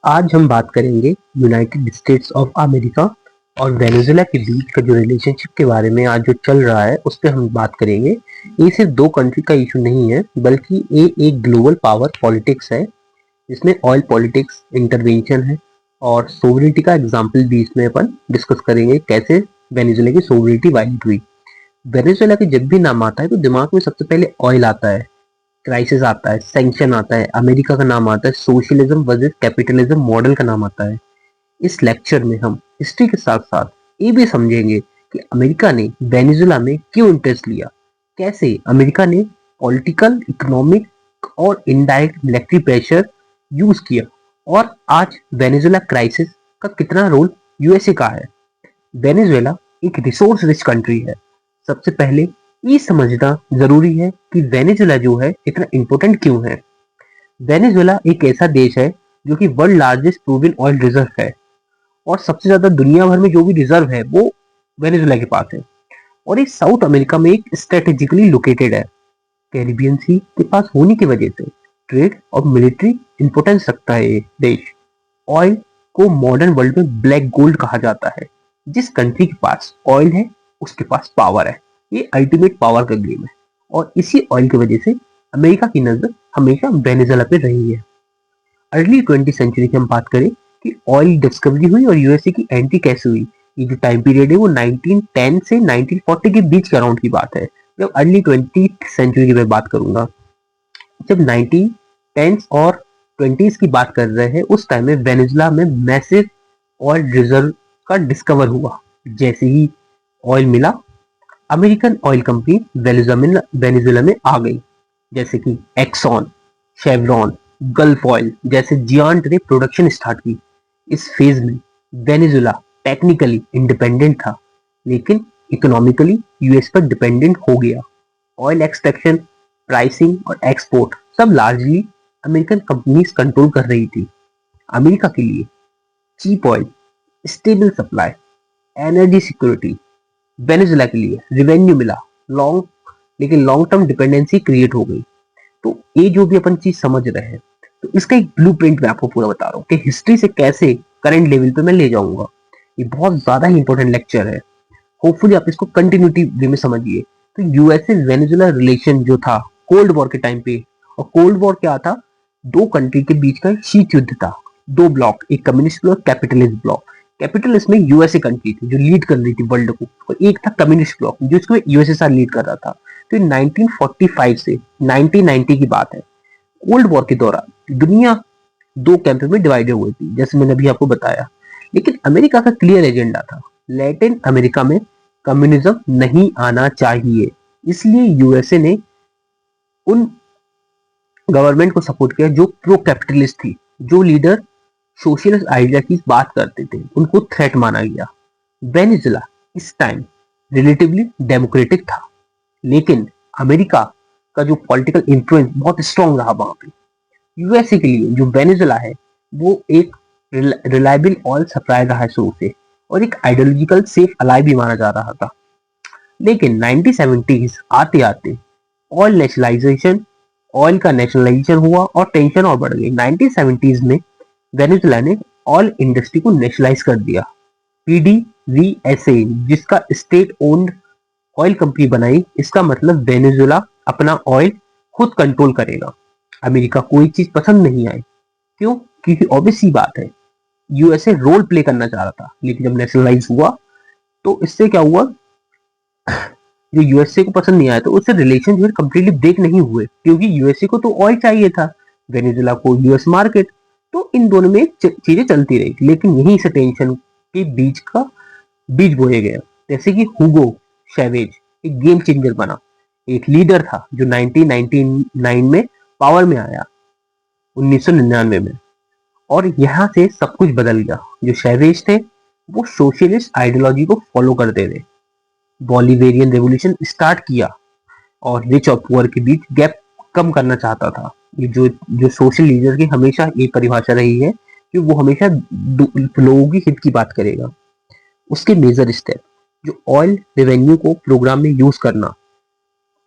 आज हम बात करेंगे यूनाइटेड स्टेट्स ऑफ अमेरिका और वेनेजुएला के बीच का जो रिलेशनशिप के बारे में आज जो चल रहा है उस पर हम बात करेंगे। ये सिर्फ दो कंट्री का इशू नहीं है बल्कि ये एक ग्लोबल पावर पॉलिटिक्स है जिसमें ऑयल पॉलिटिक्स इंटरवेंशन है और सोवरेनिटी का एग्जाम्पल भी इसमें अपन डिस्कस करेंगे कैसे वेनेजुएला की सोवरेनिटी वायलेट हुई। वेनेजुएला के जब भी नाम आता है तो दिमाग में सबसे पहले ऑयल आता है, क्राइसिस आता है, सैंक्शन आता है, अमेरिका का नाम आता है, सोशलिज्म वर्सेस कैपिटलिज्म मॉडल का नाम आता है। इस लेक्चर में हम हिस्ट्री के साथ साथ ये भी समझेंगे कि अमेरिका ने वेनेजुएला में क्यों इंटरेस्ट लिया, कैसे अमेरिका ने पॉलिटिकल, इकोनॉमिक और इनडायरेक्ट मिलिट्री प्रेशर यूज किया और आज वेनेजुएला क्राइसिस का कितना रोल यूएसए का है। वेनेजुएला एक रिसोर्स रिच कंट्री है। सबसे पहले ये समझना जरूरी है कि वेनेजुएला जो है इतना इम्पोर्टेंट क्यों है। वेनेजुएला एक ऐसा देश है जो कि world largest proven oil reserve है और सबसे ज्यादा दुनिया भर में जो भी रिजर्व है वो वेनेजुएला के पास है और ये साउथ अमेरिका में एक स्ट्रेटेजिकली लोकेटेड है। कैरिबियन सी के पास होने की वजह से ट्रेड और मिलिट्री इंपोर्टेंस रखता है ये देश। ऑयल को मॉडर्न वर्ल्ड में ब्लैक गोल्ड कहा जाता है। जिस कंट्री के पास ऑयल है उसके पास पावर है। ये अल्टीमेट पावर का गेम है और इसी ऑयल की वजह से अमेरिका की नजर हमेशा वेनेजुएला पे रही है। अर्ली 20 सेंचुरी की हम बात करें कि ऑयल डिस्कवरी हुई और यूएसए की एंट्री कैसे हुई। ये जो टाइम पीरियड है वो 1910 से 1940 के बीच के अराउंड की बात है। जब अर्ली 20 सेंचुरी की मैं बात करूंगा, जब 1910 और 20s की बात कर रहे हैं उस टाइम में वेनेजुएला में मैसिव ऑयल रिजर्व का डिस्कवर हुआ। जैसे ही ऑयल मिला, अमेरिकन ऑयल कंपनी वेनेजुएला में आ गई, जैसे कि एक्सॉन, शेवरॉन, गल्फ ऑयल जैसे जियांट ने प्रोडक्शन स्टार्ट की। इस फेज में वेनेजुएला टेक्निकली इंडिपेंडेंट था लेकिन इकोनॉमिकली यूएस पर डिपेंडेंट हो गया। ऑयल एक्सट्रैक्शन, प्राइसिंग और एक्सपोर्ट सब लार्जली अमेरिकन कंपनीज कंट्रोल कर रही थी। अमेरिका के लिए cheap oil, stable supply, energy security, Venezuela के लिए रिवेन्यू मिला, लेकिन लॉन्ग टर्म डिपेंडेंसी क्रिएट हो गई। तो ये जो भी अपन चीज समझ रहे हैं तो इसका एक ब्लूप्रिंट मैं आपको पूरा बता रहा हूँ कि हिस्ट्री से कैसे करंट लेवल पे मैं ले जाऊंगा। ये बहुत ज्यादा ही इंपॉर्टेंट लेक्चर है। होपफुली आप इसको कंटिन्यूटी वे में समझिए। तो यूएसए वेनेजुएला रिलेशन जो था कोल्ड वॉर के टाइम पे, और कोल्ड वॉर क्या था, दो कंट्री के बीच का शीत युद्ध था। दो ब्लॉक, एक communist bloc, capitalist block. Capitalist में यूएसए कंट्री थी जो लीड कर रही थी वर्ल्ड को, और एक था कम्युनिस्ट ब्लॉक जो इसको यूएसएसआर लीड कर रहा था। तो 1945 से 1990 की बात है। कोल्ड वॉर के दौरान दुनिया दो कैंप में डिवाइडेड हुई थी जैसे मैंने अभी आपको बताया। लेकिन अमेरिका का क्लियर एजेंडा था, लैटिन अमेरिका में कम्युनिज्म नहीं आना चाहिए। इसलिए यूएसए ने उन गवर्नमेंट को सपोर्ट किया जो प्रो कैपिटलिस्ट थी। जो लीडर सोशलिस्ट आइडिया की बात करते थे उनको थ्रेट माना गया। वेनेजुएला इस टाइम रिलेटिवली डेमोक्रेटिक था लेकिन अमेरिका का जो पॉलिटिकल इन्फ्लुएंस बहुत स्ट्रांग रहा वहां पे। यूएसए के लिए जो वेनेजुएला है वो एक रिलायबल ऑयल सप्लाई रहा है शुरू से और एक आइडियोलॉजिकल सेफ अलाई भी माना जा रहा था। लेकिन 1970s आते आते ऑयल नेशनलाइजेशन ऑयल का नेशनलाइजेशन हुआ और टेंशन और बढ़ गई। 1970s में वेनेजुएला ने ऑयल इंडस्ट्री को नेशनलाइज कर दिया। पीडीवीएसए जिसका स्टेट ओन्ड ऑयल कंपनी बनाई, इसका मतलब वेनेजुएला अपना ऑयल खुद कंट्रोल करेगा। अमेरिका को एक चीज पसंद नहीं आई। क्यों? क्योंकि ऑब्वियस सी बात है, यूएसए रोल प्ले करना चाह रहा था लेकिन जब नेशनलाइज हुआ तो इससे क्या हुआ, जो यूएसए को पसंद नहीं आया तो उससे रिलेशन जो है कम्प्लीटली ब्रेक नहीं हुए क्योंकि यूएसए को तो ऑयल चाहिए था, वेनेजुएला को यूएस मार्केट। तो इन दोनों में चीजें चलती रही लेकिन यहीं से टेंशन के बीच का बीज बोए गए। जैसे कि हुगो चैवेज एक गेम चेंजर बना, एक लीडर था जो 1999 में पावर में आया 1999 में, और यहाँ से सब कुछ बदल गया। जो चैवेज थे वो सोशलिस्ट आइडियोलॉजी को फॉलो करते थे। बॉलीवेरियन रेवोल्यूशन स्टार्ट किया और रिच और पुअर के बीच गैप कम करना चाहता था। ये जो जो सोशल लीडर की हमेशा एक परिभाषा रही है कि वो हमेशा लोगों की हित की बात करेगा। उसके मेजर स्टेप, जो ऑयल रेवेन्यू को प्रोग्राम में यूज करना,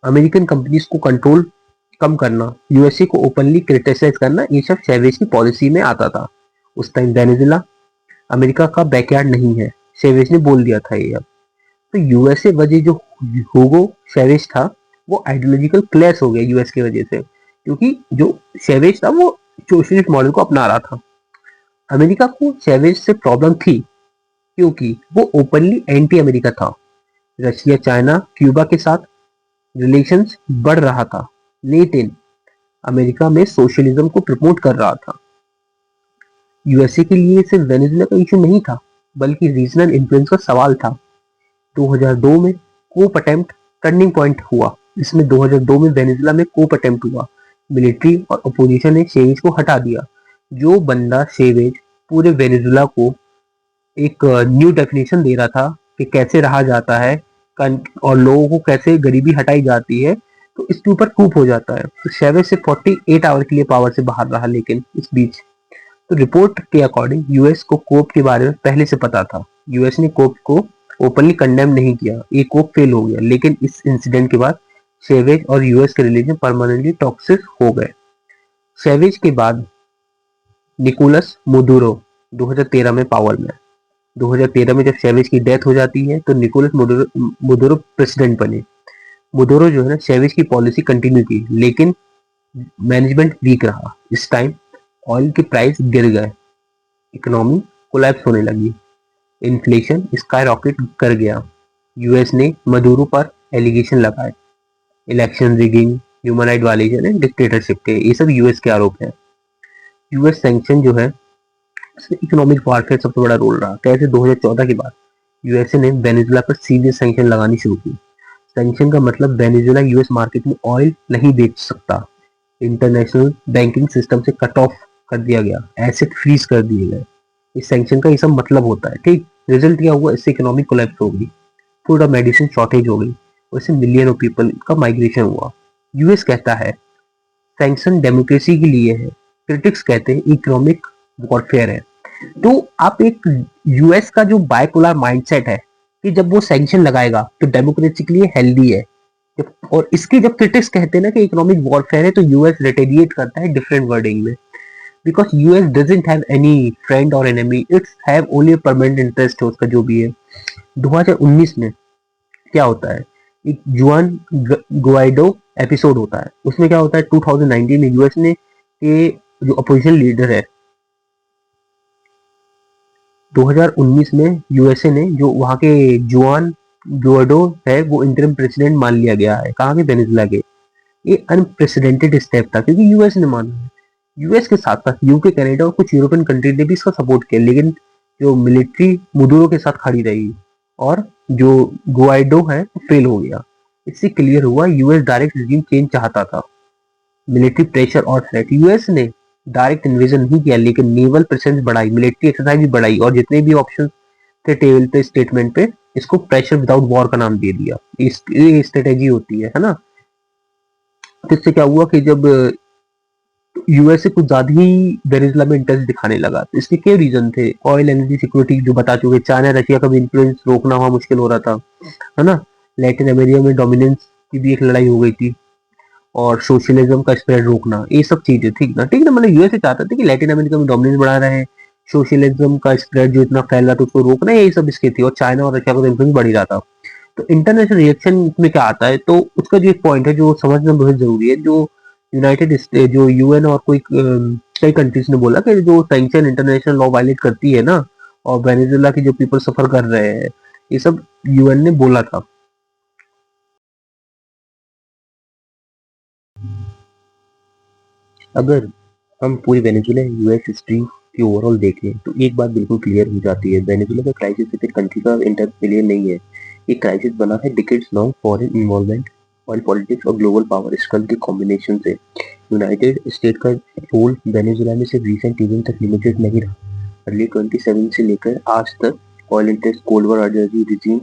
अमेरिकन कंपनीज को कंट्रोल कम करना, यूएसए को ओपनली क्रिटिसाइज करना, ये सब चैवेज की पॉलिसी में आता था। उस टाइम वेनेजुला अमेरिका का बैकयार्ड नहीं है, चेवेज ने बोल दिया था ये अब। तो यूएसए वजह जो हुगो चेवेज था वो आइडियोलॉजिकल क्लैश हो गया यूएस की वजह से, क्योंकि जो चेवेज था वो सोशलिस्ट मॉडल को अपना रहा था। अमेरिका को चेवेज से प्रॉब्लम थी क्योंकि वो ओपनली एंटी अमेरिका था। रशिया, चाइना, क्यूबा के साथ रिलेशंस बढ़ रहा था, लेकिन अमेरिका में सोशलिज्म को प्रमोट कर रहा था। यूएसए के लिए सिर्फ वेनेजुला का इशू नहीं था, बल्कि रीजनल इन्फ्लुएंस का सवाल था। 2002 में कोप अटेम्प्ट टर्निंग पॉइंट हुआ। इसमें 2002 में वेनेजुला में कोप अटेम्प्ट हुआ। मिलिट्री और अपोजिशन ने शेवेज को हटा दिया। जो बंदा शेवेज पूरे वेनेजुला को एक न्यू डेफिनेशन दे रहा था कि कैसे रहा जाता है और लोगों को कैसे गरीबी हटाई जाती है, तो इसके ऊपर कूप हो जाता है। तो शेवेज से 48 आवर के लिए पावर से बाहर रहा, लेकिन इस बीच तो रिपोर्ट के अकॉर्डिंग यूएस को कोप के बारे में पहले से पता था। यूएस ने कोप को ओपनली कंडेम नहीं किया, ये कोप फेल हो गया, लेकिन इस इंसिडेंट के बाद शेवेज और यूएस के रिलेशन परमानेंटली टॉक्सिक हो गए। शेवेज के बाद निकोलस मोदुरो 2013 में पावर में। 2013 में जब शेवेज की डेथ हो जाती है तो निकोलस मोदुरो प्रेसिडेंट बने। मोदुरो जो है ना शेवेज की पॉलिसी कंटिन्यू की, लेकिन मैनेजमेंट वीक रहा। इस टाइम ऑयल के प्राइस गिर गए, इकोनॉमी कोलैप्स होने लगी, इन्फ्लेशन स्काई रॉकेट कर गया। यूएस ने मदुरो पर एलिगेशन लगाए, election rigging, human right violation and dictatorship के, ये सब यूएस के आरोप है। यूएस सैंक्शन जो है इसमें इकोनॉमिक वारफेयर सबसे बड़ा रोल रहा। कैसे 2014 के बाद यूएसए ने वेनेजुला पर सीवियर सैंक्शन लगानी शुरू की। सैंक्शन का मतलब वेनेजुला यूएस मार्केट में ऑयल नहीं बेच सकता, इंटरनेशनल बैंकिंग सिस्टम से कट ऑफ कर दिया गया, एसेट फ्रीज कर दिए गए। इस सैंक्शन का ये सब मतलब होता है, ठीक। रिजल्ट क्या हुआ, इससे इकोनॉमिक कोलैप्स हो गई, फूड और मेडिसिन शॉर्टेज हो गई, उससे मिलियन ऑफ पीपल का माइग्रेशन हुआ। यूएस कहता है सैंक्शन डेमोक्रेसी के लिए है, क्रिटिक्स कहते हैं इकोनॉमिक वॉरफेयर है। तो आप एक यूएस का जो बाइपोलर माइंडसेट है कि जब वो सैंक्शन लगाएगा तो डेमोक्रेसी के लिए हेल्दी है, और इसके जब क्रिटिक्स कहते हैं ना कि इकोनॉमिक वॉरफेयर है, तो यूएस रिटेलिएट करता है डिफरेंट वर्डिंग में। Because US doesn't have any friend और enemy, it's have only permanent interest है उसका जो भी है। 2019 में क्या होता है, एक जुआन गुआइडो एपिसोड होता है। उसमें क्या होता है, 2019 में यूएस ने के जो अपोजिशन लीडर है, 2019 में यूएसए ने जो वहां के जुआन गुआइडो है वो इंटरिम प्रेसिडेंट मान लिया गया है, कहाँ के, वेनेजुला के। ये अनप्रेसिडेंटेड स्टेप था क्योंकि यूएस ने माना है। यूएस के साथ साथ यूके, कनाडा और कुछ यूरोपियन कंट्री ने भी इसका सपोर्ट किया, लेकिन जो मिलिट्री मुदुरो के साथ खड़ी रही और जो गुआइडो है फेल हो गया। इससे क्लियर हुआ यूएस डायरेक्ट रिजीम चेंज चाहता था। मिलिट्री प्रेशर और थ्रेट, यूएस ने डायरेक्ट इन्वेजन नहीं किया, लेकिन नेवल प्रेजेंस बढ़ाई, मिलिट्री एक्सरसाइज भी बढ़ाई, और जितने भी ऑप्शन थे टेबल पे स्टेटमेंट पे, इसको प्रेशर विदाउट वॉर का नाम दे दिया। ये स्ट्रेटेजी होती है ना। तो इससे क्या हुआ कि जब यूएसए कुछ ज्यादा ही वेनेजुला में इंटरेस्ट दिखाने लगा, तो इसके क्या रीजन थे, ऑयल एनर्जी सिक्योरिटी जो बता चुके, चाइना रशिया का भी इन्फ्लुएंस रोकना वहां मुश्किल हो रहा था, है ना। लैटिन अमेरिका में डोमिनेंस की भी एक लड़ाई हो गई थी, और सोशलिज्म का स्प्रेड रोकना, ये सब चीजें, ठीक ना, ठीक ना। मतलब यूएसए चाहता था कि लैटिन अमेरिका में डोमिनेंस बढ़ा रहे हैं, सोशलिज्म का स्प्रेड जो इतना फैल रहा था उसको रोकना, यही सब इसके थी। और चाइना और रशिया का इन्फ्लुएंस बढ़ ही रहा था। तो इंटरनेशनल रिएक्शन में क्या आता है, तो उसका जो एक पॉइंट है जो समझना बहुत जरूरी है, जो यूनाइटेड स्टेट, जो यूएन और कोई कई कंट्रीज ने बोला कि जो सैंक्शन इंटरनेशनल लॉ वायलेट करती है ना, और वेनेजुला की जो पीपल सफर कर रहे हैं, ये सब यूएन ने बोला था। अगर हम पूरी वेनेजुला यूएस हिस्ट्री की ओवरऑल देखें तो एक बात बिल्कुल क्लियर हो जाती है, वेनेजुला का क्राइसिस सिर्फ कंट्री का इंटर फेलियर नहीं है, ये क्राइसिस बना है decades long foreign involvement, oil politics और ग्लोबल पावर स्ट्रगल के कॉम्बिनेशन से। यूनाइटेड स्टेट का रोल वेनेजुला में सिर्फ रिसेंट इवेंट तक लिमिटेड नहीं रहा। अर्ली 27 से लेकर आज तक oil interest, cold war, regime